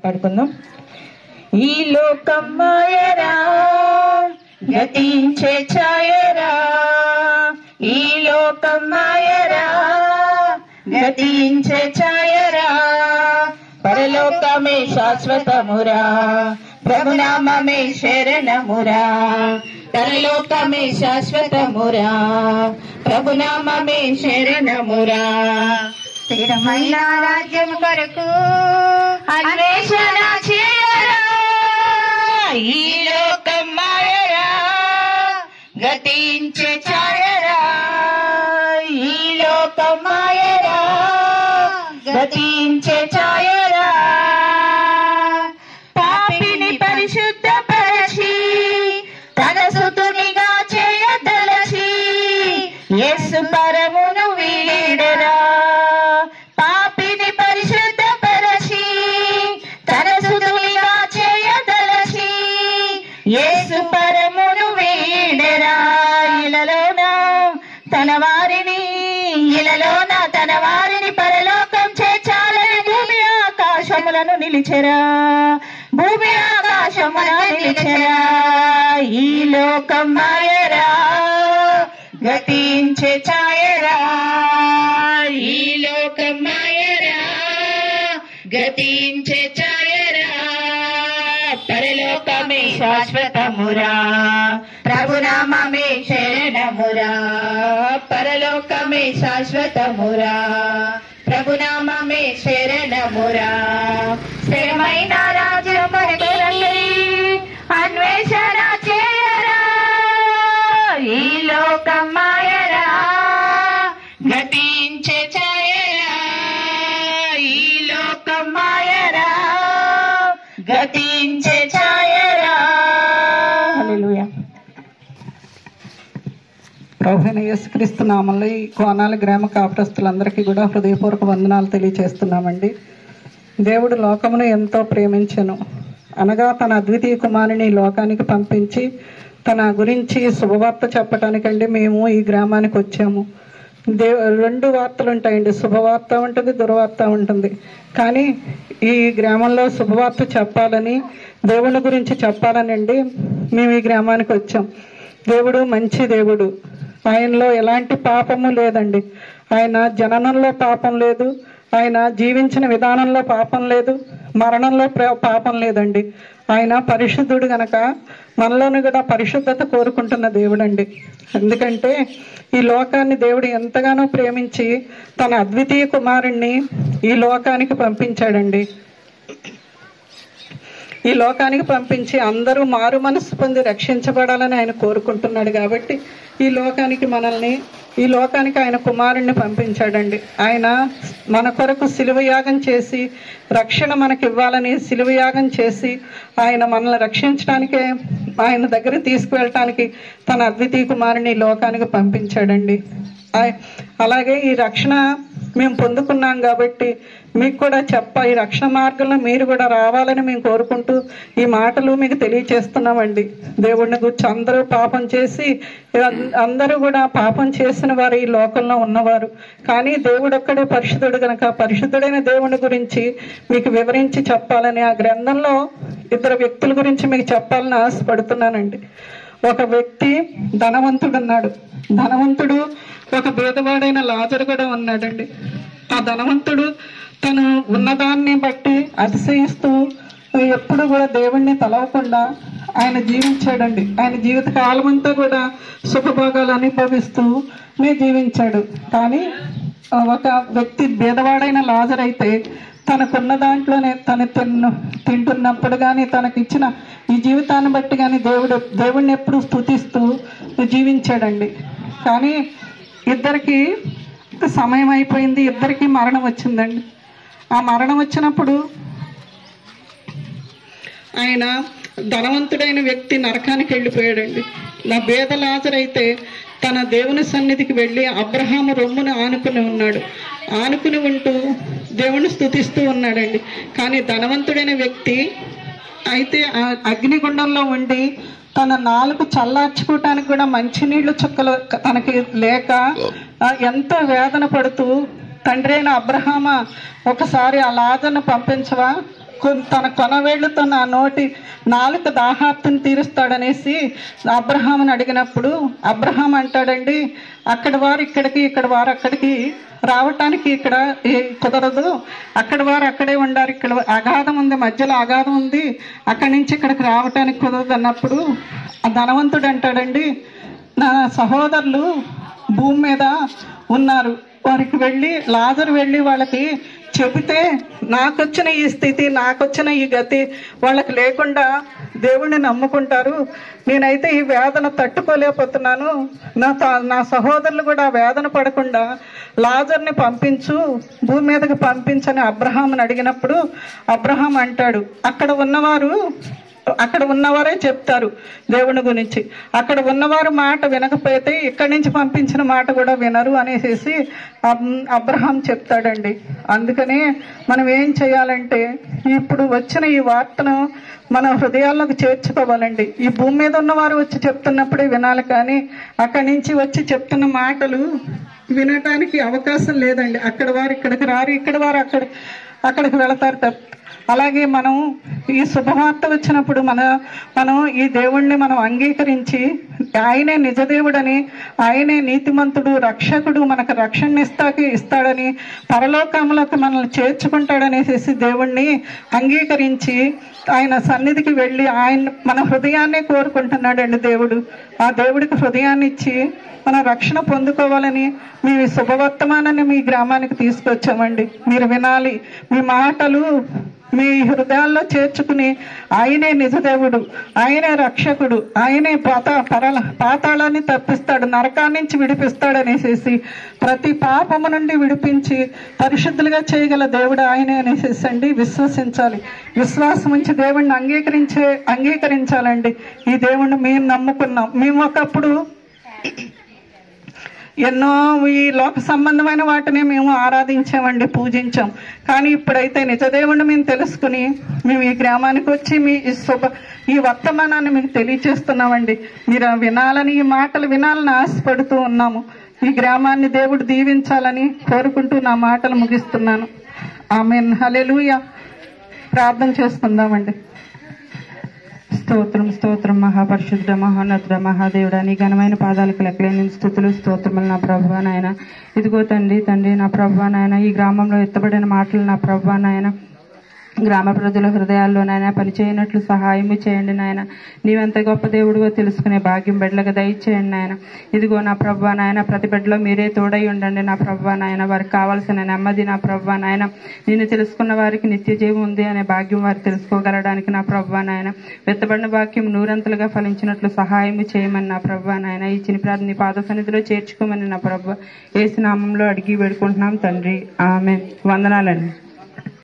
పాడుకుందాం. ఈ లోకం మాయరా గతించే ఛాయరా, ఈ లోకం మాయరా గతించే ఛాయరా, పరలోకమే శాశ్వతమురా ప్రభునామమే శరణమురా, పరలోకమే శాశ్వతమురా ప్రభునామమే శరణమురా. స్థిరమైన రాజ్యం కొరకు అన్వేషణ చేయరా, ఈ లోకం మాయరా గతించే ఛాయరా, ఈ లోకం మాయరా గతించే ఛాయరా, పాపిని పరిశుద్ధపరచి తన సుతునిగా చేయదలచి యేసు పరమును వీడెరా, పాపిని పరిశుద్ధపరచి తన సుతునిగా చేయదలచి యేసు పరమును వీడెరా, ఇలలోన తన వారిని పరలోకం చేర్చాలని భూమి ఆకాశములను నిలిచెరా, భూమి ఆకాశములను నిలిచెరా, ఈ లోకం మాయరా గతించే ఛాయరా, ఈ లోకం మాయరా గతించే ఛాయరా, పరలోకమే శాశ్వతమురా ప్రభునామమే శరణమురా, పరలోకమే శాశ్వతమురా ప్రభునామమే శరణమురా. స్థిరమైన రాజ్యం కొరకు అన్వేషణ చేయరా, ఈ లోకం మాయరా గతించే ఛాయరా, ఈ లోకం మాయరా గతించే ఛాయరా. హల్లెలూయా. ప్రభువైన యేసుక్రీస్తు నామములో ఈ కోనాల గ్రామ కాపురస్తులందరికీ కూడా హృదయపూర్వక వందనాలు తెలియజేస్తున్నామండి. దేవుడు లోకమును ఎంతో ప్రేమించెను అనగా తన అద్వితీయ కుమారుని లోకానికి పంపించి తన గురించి శుభవార్త చెప్పటానికండి మేము ఈ గ్రామానికి వచ్చాము. రెండు వార్తలు ఉంటాయండి, శుభవార్త ఉంటుంది, దుర్వార్త ఉంటుంది. కానీ ఈ గ్రామంలో శుభవార్త చెప్పాలని, దేవుని గురించి చెప్పాలనండి మేము ఈ గ్రామానికి వచ్చాం. దేవుడు మంచి దేవుడు, ఆయనలో ఎలాంటి పాపము లేదండి. ఆయన జననంలో పాపం లేదు, ఆయన జీవించిన విధానంలో పాపం లేదు, మరణంలో పాపం లేదండి. ఆయన పరిశుద్ధుడు గనక మనలోని కూడా పరిశుద్ధత కోరుకుంటున్న దేవుడండి. ఎందుకంటే ఈ లోకాన్ని దేవుడు ఎంతగానో ప్రేమించి తన అద్వితీయ కుమారుణ్ణి ఈ లోకానికి పంపించాడండి. ఈ లోకానికి పంపించి అందరూ మారు మనసు పొంది రక్షించబడాలని ఆయన కోరుకుంటున్నాడు. కాబట్టి ఈ లోకానికి ఆయన కుమారుణ్ణి పంపించాడండి. ఆయన మన కొరకు శిలువ యాగం చేసి రక్షణ మనకి ఇవ్వాలని శిలువ యాగం చేసి ఆయన మనల్ని రక్షించడానికే, ఆయన దగ్గర తీసుకువెళ్ళటానికి తన అద్వితీయ కుమారుని ఈ లోకానికి పంపించాడండి. అలాగే ఈ రక్షణ మేము పొందుకున్నాం కాబట్టి మీకు కూడా ఈ రక్షణ మార్గంలో మీరు కూడా రావాలని మేము కోరుకుంటూ ఈ మాటలు మీకు తెలియచేస్తున్నామండి. దేవుడిని గురించి అందరూ పాపం చేసి అందరూ కూడా పాపం చేసిన వారు ఈ లోకంలో ఉన్నవారు. కానీ దేవుడు ఒక్కడే పరిశుద్ధుడు కనుక పరిశుద్ధుడైన దేవుని గురించి మీకు వివరించి చెప్పాలని ఆ గ్రంథంలో ఇద్దరు వ్యక్తుల గురించి మీకు చెప్పాలని ఆశపడుతున్నానండి. ఒక వ్యక్తి ధనవంతుడు ఉన్నాడు. ధనవంతుడు ఒక పేదవాడైన లాజరు కూడా ఉన్నాడండి. ఆ ధనవంతుడు తను ఉన్నదాన్ని బట్టి అతిశయిస్తూ ఎప్పుడు కూడా దేవుణ్ణి తలవకుండా ఆయన జీవించాడండి. ఆయన జీవిత కాలం అంతా కూడా సుఖభోగాలు అనుభవిస్తూ జీవించాడు. కానీ ఒక వ్యక్తి పేదవాడైన లాజరు అయితే తనకున్న దాంట్లోనే తను తింటున్నప్పుడు కానీ తనకిచ్చిన ఈ జీవితాన్ని బట్టి కానీ దేవుడిని ఎప్పుడు స్తుతిస్తూ జీవించాడండి. కానీ ఇద్దరికి సమయం అయిపోయింది, ఇద్దరికి మరణం వచ్చిందండి. ఆ మరణం వచ్చినప్పుడు ఆయన ధనవంతుడైన వ్యక్తి నరకానికి వెళ్ళిపోయాడండి. నా పేద లాజరు అయితే తన దేవుని సన్నిధికి వెళ్ళి అబ్రహాము రొమ్మును ఆనుకుని ఉన్నాడు. ఆనుకుని ఉంటూ దేవుని స్తుతిస్తూ ఉన్నాడండి. కానీ ధనవంతుడైన వ్యక్తి అయితే ఆ అగ్నిగుండంలో ఉండి తన నాలుగు చల్లార్చుకోవటానికి కూడా మంచినీళ్ళు చుక్కలు తనకి లేక ఎంతో వేదన పడుతూ తండ్రి అయిన అబ్రహామా ఒకసారి ఆ లాజరును పంపించవా, తన కొనవేళ్లతో నా నోటి నాలుక దాహార్తిని తీరుస్తాడనేసి అబ్రహాముని అడిగినప్పుడు అబ్రహాం అంటాడండి, అక్కడ వారు ఇక్కడికి, ఇక్కడ వారు అక్కడికి రావటానికి ఇక్కడ కుదరదు, అక్కడ వారు అక్కడే ఉండారు, ఇక్కడ అగాధం ఉంది, మధ్యలో అగాధం ఉంది, అక్కడి నుంచి ఇక్కడికి రావటానికి కుదరదు అన్నప్పుడు ఆ ధనవంతుడు అంటాడండి, నా సహోదరులు భూమి మీద ఉన్నారు, వారికి వెళ్ళి లాజరు వెళ్ళి వాళ్ళకి చెబితే నాకొచ్చిన ఈ స్థితి, నాకొచ్చిన ఈ గతి వాళ్ళకి లేకుండా దేవుణ్ణి నమ్ముకుంటారు, నేనైతే ఈ వేదన తట్టుకోలేకపోతున్నాను, నా సహోదరులు కూడా వేదన పడకుండా లాజర్ని పంపించు, భూమి మీదకి పంపించని అబ్రహాముని అడిగినప్పుడు అబ్రహాం అంటాడు, అక్కడ ఉన్నవారే చెప్తారు దేవుని గురించి, అక్కడ ఉన్నవారు మాట వినకపోతే ఇక్కడి నుంచి పంపించిన మాట కూడా వినరు అనేసి అబ్రహాం చెప్తాడండి. అందుకనే మనం ఏం చేయాలంటే ఇప్పుడు వచ్చిన ఈ వార్తను మన హృదయాల్లోకి చేర్చుకోవాలండి. ఈ భూమి మీద ఉన్నవారు వచ్చి చెప్తున్నప్పుడే వినాలి, కానీ అక్కడి నుంచి వచ్చి చెప్తున్న మాటలు వినటానికి అవకాశం లేదండి. అక్కడ వారు ఇక్కడికి రారు, ఇక్కడ వారు అక్కడికి వెళతారు తప్ప. అలాగే మనం ఈ శుభవార్త వచ్చినప్పుడు మనం ఈ దేవుణ్ణి మనం అంగీకరించి ఆయనే నిజదేవుడని, ఆయనే నీతిమంతుడు, రక్షకుడు, మనకు రక్షణ ఇస్తాడని, పరలోకంలోకి మనల్ని చేర్చుకుంటాడనేసి దేవుణ్ణి అంగీకరించి ఆయన సన్నిధికి వెళ్ళి మన హృదయాన్నే కోరుకుంటున్నాడండి దేవుడు. ఆ దేవుడికి హృదయాన్ని ఇచ్చి మన రక్షణ పొందుకోవాలని మేము ఈ శుభవర్తమానాన్ని మీ గ్రామానికి తీసుకొచ్చామండి. మీరు వినాలి, మీ మాటలు మీ హృదయాల్లో చేర్చుకుని ఆయనే నిజదేవుడు, ఆయనే రక్షకుడు, ఆయనే పాతాళాన్ని తప్పిస్తాడు, నరకాన్ని నుంచి విడిపిస్తాడనేసి, ప్రతి పాపము నుండి విడిపించి పరిశుద్ధులుగా చేయగల దేవుడు ఆయనే అనేసి అండి విశ్వసించాలి. విశ్వాసం ఉంచి దేవుణ్ణి అంగీకరించాలండి. ఈ దేవుణ్ణి మేము నమ్ముకున్నాం. మేము ఒకప్పుడు ఎన్నో ఈ లోక సంబంధమైన వాటిని మేము ఆరాధించామండి, పూజించాం. కానీ ఇప్పుడైతే నిజదేవుడిని మేము తెలుసుకుని మేము ఈ గ్రామానికి వచ్చి ఈ వర్తమానాన్ని మీకు తెలియచేస్తున్నామండి. మీరు వినాలని, ఈ మాటలు వినాలని ఆశపడుతూ ఉన్నాము. ఈ గ్రామాన్ని దేవుడు దీవించాలని కోరుకుంటూ నా మాటలు ముగిస్తున్నాను. ఆమేన్. హల్లెలూయా. ప్రార్థన చేసుకుందామండి. స్తోత్రం స్తోత్రం మహాపరిశుద్ధ మహోన్నతుడ మహాదేవుడా, నీ ఘనమైన పాదాలకు లెక్కలేని స్తుతులు స్తోత్రములు నా ప్రభువా నాయన. ఇదిగో తండ్రి నా ప్రభువా నాయన, ఈ గ్రామంలో ఎత్తబడిన మాటలు నా ప్రభువా నాయన గ్రామ ప్రజల హృదయాల్లోనైనా పనిచేయనట్లు సహాయము చేయండి నాయన. నీవెంత గొప్ప దేవుడివో తెలుసుకునే భాగ్యం బిడ్డలకు దయచేయండి నాయన. ఇదిగో నా ప్రభువా నాయన, ప్రతి బిడ్డలో మీరే తోడై ఉండండి నా ప్రభువా నాయన. వారికి కావాల్సిన నెమ్మది నా ప్రభువా నాయన, నిన్ను తెలుసుకున్న వారికి నిత్య జీవం ఉంది అనే భాగ్యం వారు తెలుసుకోగలడానికి నా ప్రభువా నాయన, వెత్తబడిన వాక్యం నూరంతలుగా ఫలించినట్లు సహాయము చేయమని నా ప్రభువా నాయన. ఈ చిన్న ప్రార్థన నీ పాద సన్నిధిలో చేర్చుకోమని నా ప్రభువా యేసు నామంలో అడిగి వేడుకుంటున్నాం తండ్రి. ఆమేన్. వందనాలండి.